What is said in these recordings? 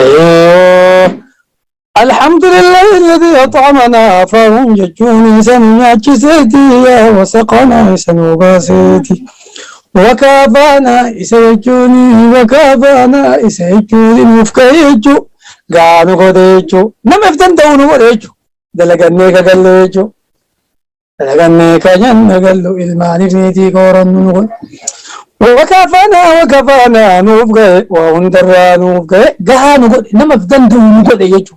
أيوه الحمد لله الذي أطعمنا فهم ججوني سنياتي سيتي وسقنا سنوباسيتي وكافانا إسيجوني وكافانا إسيجوني مفكيجو قانو قديجو نم افتن دونو قديجو دلقني كقليجو دلقني كجن قلو إلماني فيتي قورن نقول وكافانا نوفقي وهندرا نوفقي قانو قد نم افتن دونو قديجو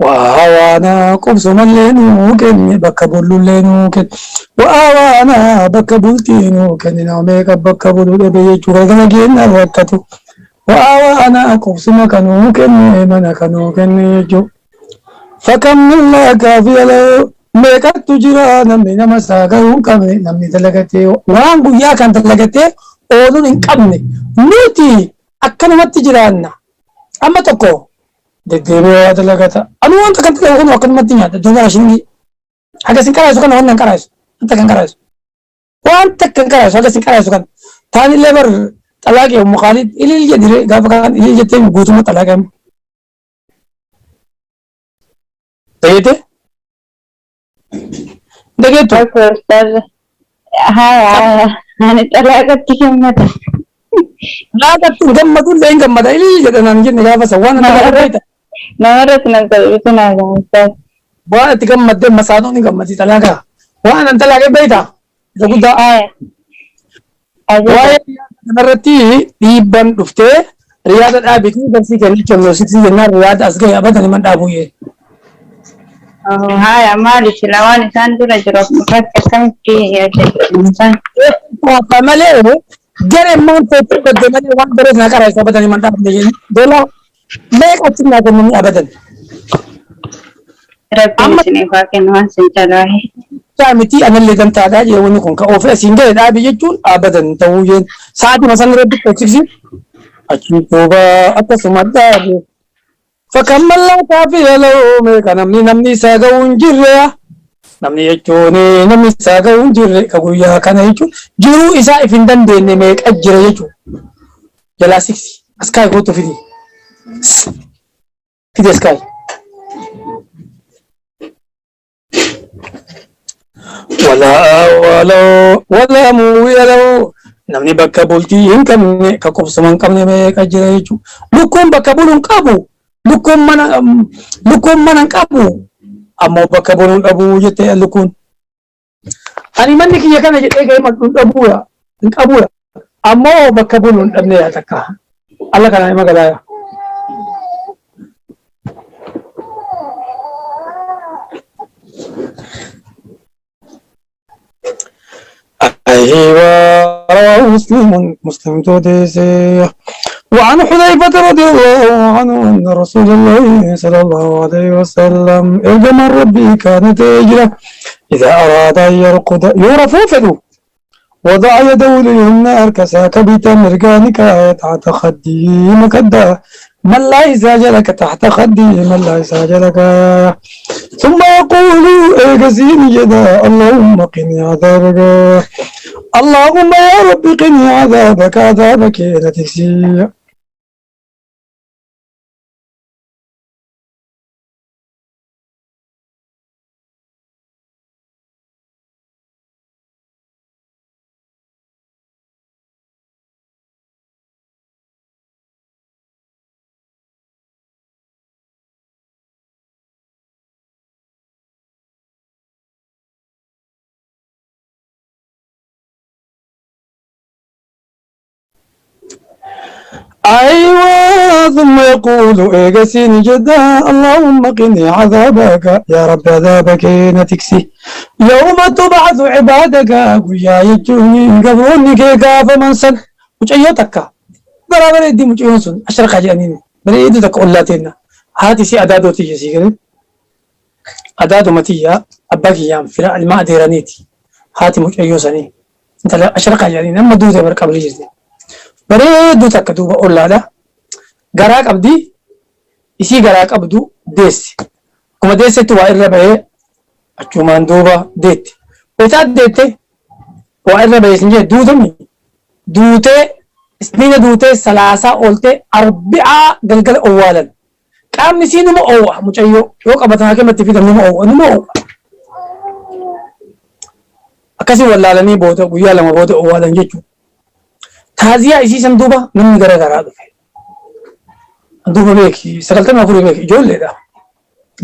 وآوانا قبص ملينو كن بكبولو لينو كن وآوانا بكبولتينو كن نعميك بكبولو بيجو غزنا جينا الوقتو وآوانا قبص مكانو كن من كانو كن يجو فكم من لا كافي لو ميكات تجرى نمي نمساقو كمي نمي تلقتي وانقو يا كان تلقتي أولون انقبني نوتي أكنا تجرانا أما تقو deddeebi'ee waa dalagata anu wanta kan ta'e kun akkanumatti nyaata duuba ashingi haga sin qaraasu kana wannan qaraasu wanta kan qaraasu wanta kan qaraasu haga sin qaraasu kan taanillee bar xalaaqee muqaalid ilil jedhire gaafa kan ilil jettee guutuma xalaaqee ta'eete dhageettu haa ani xalaaqatti gammada xalaaqatti gammadu illee hin gammada ilil jedhanaan jenne gaafa san waan xalaaqee beekta namarratti nan qalbisu naa gammadaas waan itti gammaddee masaanuun hin gammadi xalaaqaa waan an xalaaqee beekta isa guddaa waa'ee kanarratti dhiibban dhuftee riyaada dhaabitii barsii kennii kennoositii jennaan riyaada as ga'e abadan himan dhaabuyyee. Haya maaliif waan isaan dura jiru akkamitti akkamitti yaaddeessan. Malee garee maantootti godde malee waan bareedu na qaraasu abadan himan dhaabne jennaan doolaa meeqa achi naa kennanii abadan. Rabbiin isiniif haa kennu waan sin jalaahe. Miti anallee gamtaadhaa jeewwanni kun ka ofii asiin ga'e dhaabi jechuun abadan ta'uu jeen sa'aatii masan irratti dhoksisi achi duuba akkasuma dhaabe fakkammallaa taafii yaloo meeqa namni isaa ga'uu hin jirre namni jechuun namni isaa ga'uu hin jirre ka guyyaa kana jechuun jiruu isaa if hin dandeenye meeqa jira jechuudha jalaa siksi askaay kootu fidi askaay. ولا موي له نمني بكبولتي إن كم كقبس من كم نمي كجريجو لكم بكبولون كابو لكم من كابو أما بكبولون أبو جت لكم أنا من كي يكان جت إيه ما تقول أبويا إنك أبويا أما بكبولون أبني أتكا الله كان ما قدايا أيوة مسلم توديسي وعن حذيفة رضي الله عنه أن رسول الله صلى الله عليه وسلم إجمع ربي كانت هجرة إذا أراد أن يرقد يرفوفه وضع يده اليمنى أركساك بتمرقانك تحت خدي مكدا من لا يساجلك تحت خدي من لا يساجلك ثم يقول اغسين جدا اللهم قني عذابك اللهم يا رب قني عذابك عذابك لا تكسي أيوة ثم يقول إيجاسين جدا اللهم قني عذابك يا رب عذابك نتكسي يوم تبعث عبادك ويا يجوني قبوني كيكا فمن سن مجيوتك برابر يدي مجيوسن أشرق جانين بريد تك أولاتنا هاتي سي أدادو تيجي سيكري أدادو متيا أباك يام فراء الماء ديرانيتي هاتي مجيوسني انت أشرق جانين أما دوتي بركب رجزي bareedduu takka duuba ollaadha garaa qabdi isii garaa qabdu deessi akkuma deessetti waa irra bahee achumaan duuba deetti otaa deette waa irra bahee sin jee duutami duutee سنين دوتي ثلاثة قلت أربعة قلقل أولا قام نسيني مو أوه مجيو يوك أبتها كما تفيد نمو أوه نمو أوه أكسي ولا لني بوتا ويا لما بوتا أولا جيجو تازيا إسي سندوبا نمي غرا غرا دفع دوبا بيكي سقلت ما فري بيكي جول لي دا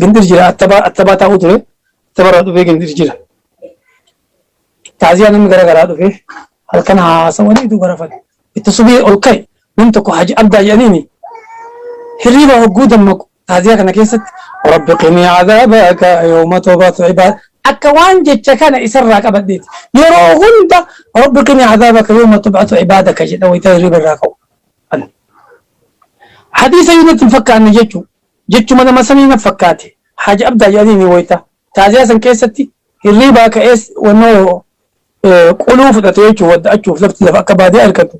قندر جرا أتبا تاو تري تبرا دفع قندر جرا تازيا نمي غرا غرا دفع هل كان سواني دو غرا فل التصبي أوكي نمتكو حاجة أبدا يانيني هريبا وجودا مكو تازيا كان كيست رب قني عذابك يوم تبعث عباد أكوان جتة كان يسرك أبديت يروهن دا رب قني عذابك يوم تبعث عبادك جدا ويتهرب الراكو حديث يونت مفكر أن جتشو ماذا مسمي مفكاتي حاجة أبدا يانيني ويتا تازيا سن كيستي هريبا كأس ونو قلوف تتويجو ودأتشو فلفت لفأك بادي أركتو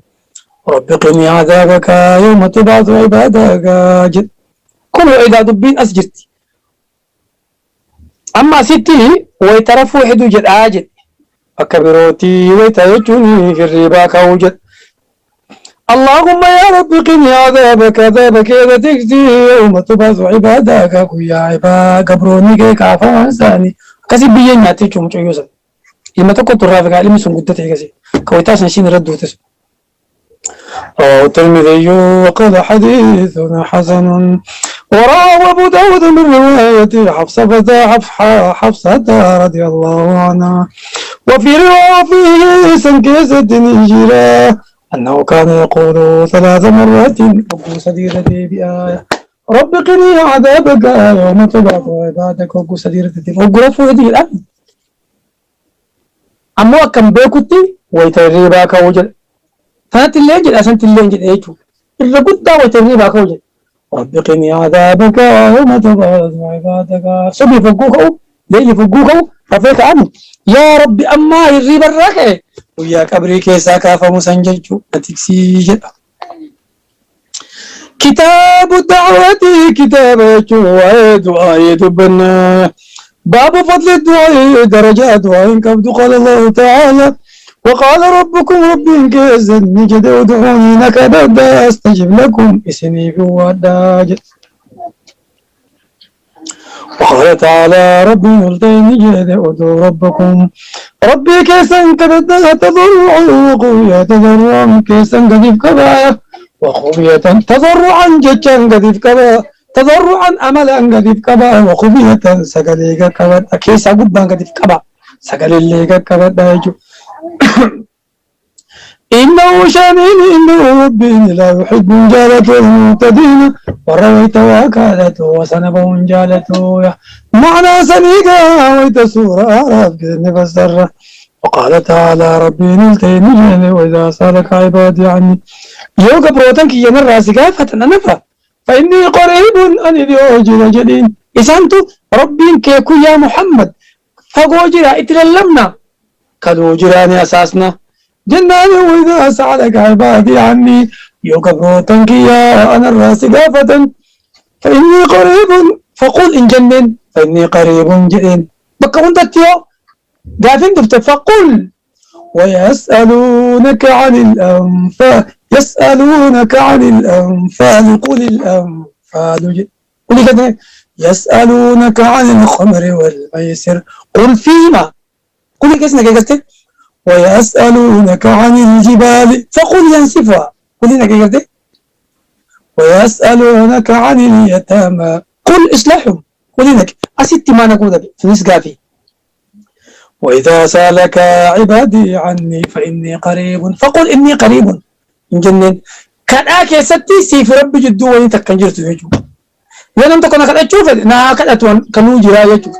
رب قني عذابك يوم تبعث عبادك جد كل إذا دبين أسجرتي أما ستي ويترفو حدو جد آجد أكبروتي ويتيجوني في الربا كوجد اللهم يا رب قني عذابك عذابك إذا تجزي يوم تبعث عبادك يا عباد قبروني كيك عفا إنساني كسي بيين ياتيجو مجو يوسف لما تكون ترافق علمي سنقدتي كسي كويتاس نشين ردو تسو رواه الترمذي وقال حديث حسن وروى أبو داود من رواية حفصة رضي الله عنها وفي رواية فيه سنكيس الدنيجرة أنه كان يقول 3 مرات أبو سديرة بآية رب قني عذابك يوم تبعث عبادك أبو سديرة وقرفوا هذه الآن أما كم بيكتي ويتريباك وجل فانت اللي ينجد أسنت اللي ينجد أيجو إذا قد دعوة الربا كوجد رب قني عذابك يوم تبعث عبادك سبي فقوكو ليلي فقوكو رفيك عنه يا رب أما الربا الركع ويا كبري كيسا كافا مسنججو أتكسيجد كتاب الدعوة كتاب دعاء دبنا باب فضل الدعاء درجات دعاء كبد قال الله تعالى وقال ربكم ربي كيزن نجد ودعوني نكدد استجب لكم اسني في وداج وقال تعالى ربي يلتين نجد ودعو ربكم ربي كيسن كدد تضرعا وقوية تضرعا كيسن قديف كبا وقوية تضرعا ججا قديف كبا تضرعا أملا قديف كبا وقوية سقليك كبا كيسا قبا قديف كبا سقليك كبا دايجو إنه شامل إنه ربي لا يحب جالته المعتدين ورويت وكالته وسنبه جالته معنى سنيقا ويت سورة عرف كذن فسره وقال تعالى ربي نلتين جاني وإذا سألك عبادي عني يوغا بروتن كي ينر راسقا فتننفا فإني قريب أن يوجد جدين إسانتو ربي كيكو يا محمد فقوجرا اتللمنا كدو جراني أساسنا جناني وإذا سألك عبادي عني يقبروتنك يا أنا الراس قافة فإني قريب فقل إن جنن فإني قريب جئن بك وندتيو قافين دفت فقل ويسألونك عن الأنفال يسألونك عن الأنفال قل الأنفال قل كده يسألونك عن الخمر والميسر قل فيما قل كيسنا كيكستي ويسألونك عن الجبال فقل ينسفها قل هنا كيكستي ويسألونك عن اليتامى قل إصلاحهم قل هنا أسيت ما نقول في نسقافي وإذا سألك عبادي عني فإني قريب فقل إني قريب جنن كان آكي ستي سيف ربي جدو وين تكنجرت يجو ولم تكن قد أشوف نا قد أتون كنو جرا يجو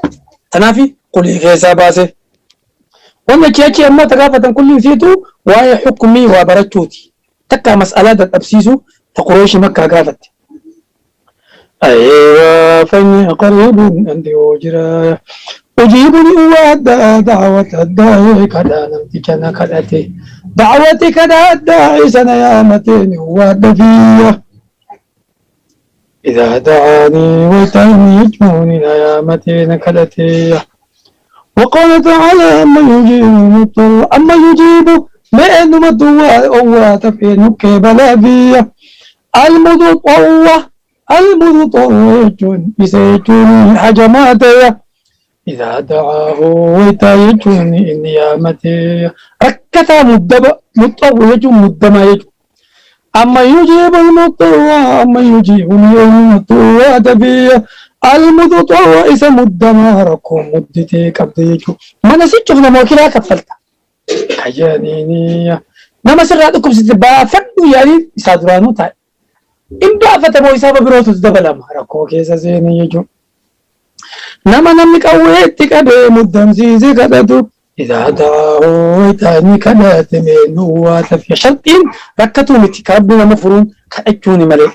تنافي قل إيسا باسه وانا كيكي أما تقافة كل فيتو وهي حكمي وبرجوتي تكا مسألة أبسيسو تقروش مكة قافت أيوة فإني قريب عندي وجرايا أجيبني وأدى دعوة الداعي كذا نمتكنا كذاتي دعوتي كذا الداعي سنيامتين وأدى فيه إذا دعاني وتعني يجمعني نيامتين كذاتي وقال تعالى أما يجيب المضطر أما يجيب ما إنه مدوا أو تفين كبلا فيه المضطوة بسيجون حجمات إذا دعاه ويتايجون النيامتي ركتا مضطوة مدما يجو أما يجيب المضطوة أما يجيب المضطوة فيه المضطوة إذا مدما ركو مدتي كبديجو ما نسيت شفنا موكلا كفلتا كجانيني نما سراتكم ستبا فدو يعني سادرانو تاي إن بافت مو إسابة بروتو تدبلا ركو كيسا زيني يجو نما نمك أويت كبه مدام سيزي كدتو إذا دعاه تاني كدات من هو تفي شرطين ركتو متكابنا مفرون كأجوني ملك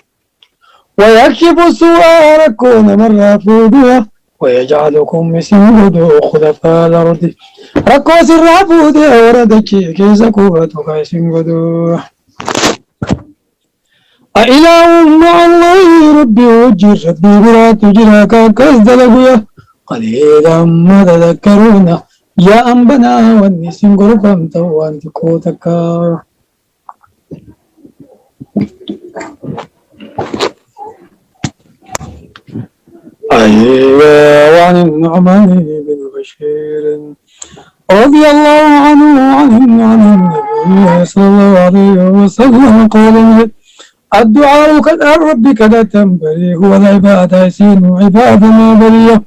ويكشف السوء ركون مرة فودوها ويجعلكم مسيودو خلفاء الأرض ركو سر فودي وردك كيسا كوبتو كيسنغدو أإله مع الله ربي وجر ربي بلا تجراك كازدلقيا قليلا ما تذكرون يا أنبنا والنسين غرفم توان تكوتك أيوة وعن النعمان بن بشير رضي الله عنه عن النبي صلى الله عليه وسلم قال الدعاء كالرب كذا تنبري هو العبادة يسين عبادة ما بريه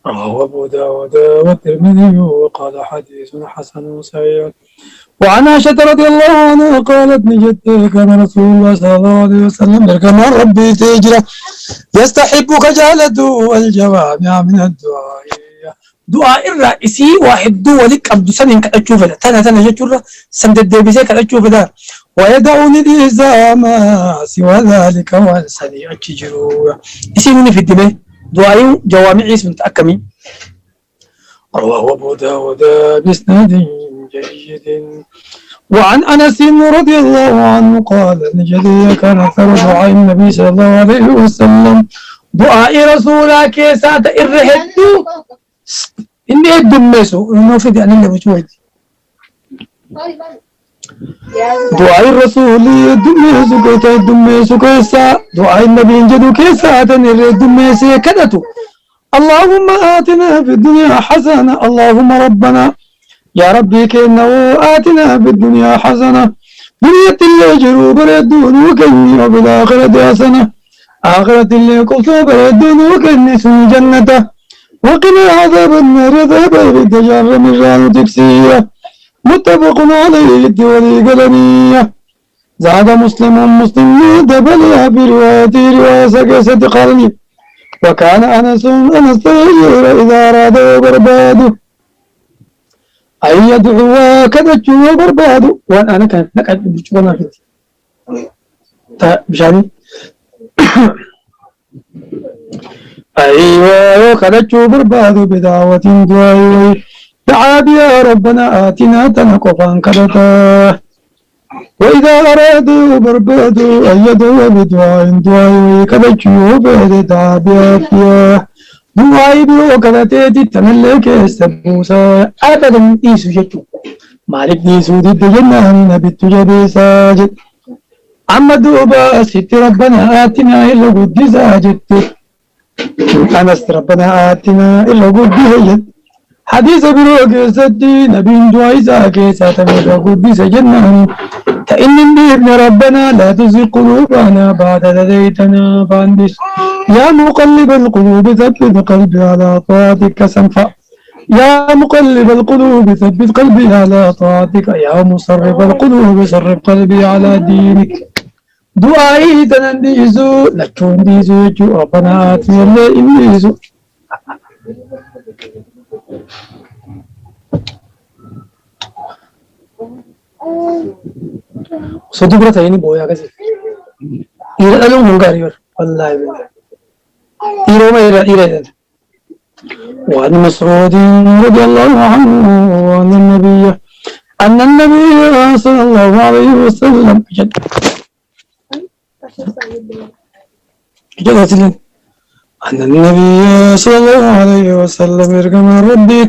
رواه أبو داود والترمذي وقال حديث حسن صحيح وعن عائشة رضي الله عنها قالت نجد كان رسول الله صلى الله عليه وسلم كما ربي تجرى يستحبك جالته الجوامع من الدعاء دعاء الرئيسي واحد ولك عبد سنين كأتشوف ده تنا جتورة سند الدبيسة كأتشوف ده ويدعوني الإلزام سوى ذلك والسني أتجرو يسيرني في الدماء دعاء جوامع اسم تأكمي رواه أبو داود بإسناد جيد وعن أنس رضي الله عنه قال نجدي كان أكثر دعاء النبي صلى الله عليه وسلم دعاء رسولك سات الرهد إني الدمسو إنه في دعني اللي بشوي دعاء الرسول الدمسو كيسا دعاء النبي جدو كيسا تنر الدمسي كدتو اللهم آتنا في الدنيا حسنة اللهم ربنا يا ربي كأنه آتنا في الدنيا حسنة دنيا اللي جروا بردون وكني وبالآخرة حسنة آخرة اللي قلت بردون وكني سن جنة وقنا عذاب النار ذهب بالتجار من ران تكسية متفق عليه الدولي قلمية زاد مسلم دبلها برواية سكسة قرني وكان أنس تغير إذا أراد برباده أن يدعو كدجو برباده وأنا كانت نقعد بجوانا فيتي بشاني أيوة كدجو برباده بدعوة دعائي دعا بها ربنا آتنا تنقفا كدتا وإذا أرادوا بربادوا أن يدعو بدعاء دعائي كدجو بعد دعا بها فيها دعائي بلو كدتي تنلك السبوسا أبدا إيسو جتو مالك نيسو ضد جنان نبت جبي ساجد أما دوبا ست ربنا آتنا إلا قد ساجد أنس ربنا آتنا إلا قد ساجد حديث بروك سدي نبي دعاء ساكي ساتمر قد سجنان فإن ابن ربنا لا تزغ قلوبنا بعد هديتنا فاندس يا مقلب القلوب ثبت قلبي على طاعتك سنفع يا مقلب القلوب ثبت قلبي على طاعتك يا مصرف القلوب صرف قلبي على دينك دعائي تننديزو لكون ديزو جو ربنا آتنا الله إنديزو صدق برا ini boya kasi. Ira alung hungari ber. Wallahi billah. Ira ma ira. وعن مسعود رضي الله عنه أن النبي صلى الله عليه وسلم أن النبي صلى الله عليه وسلم يرجم ربي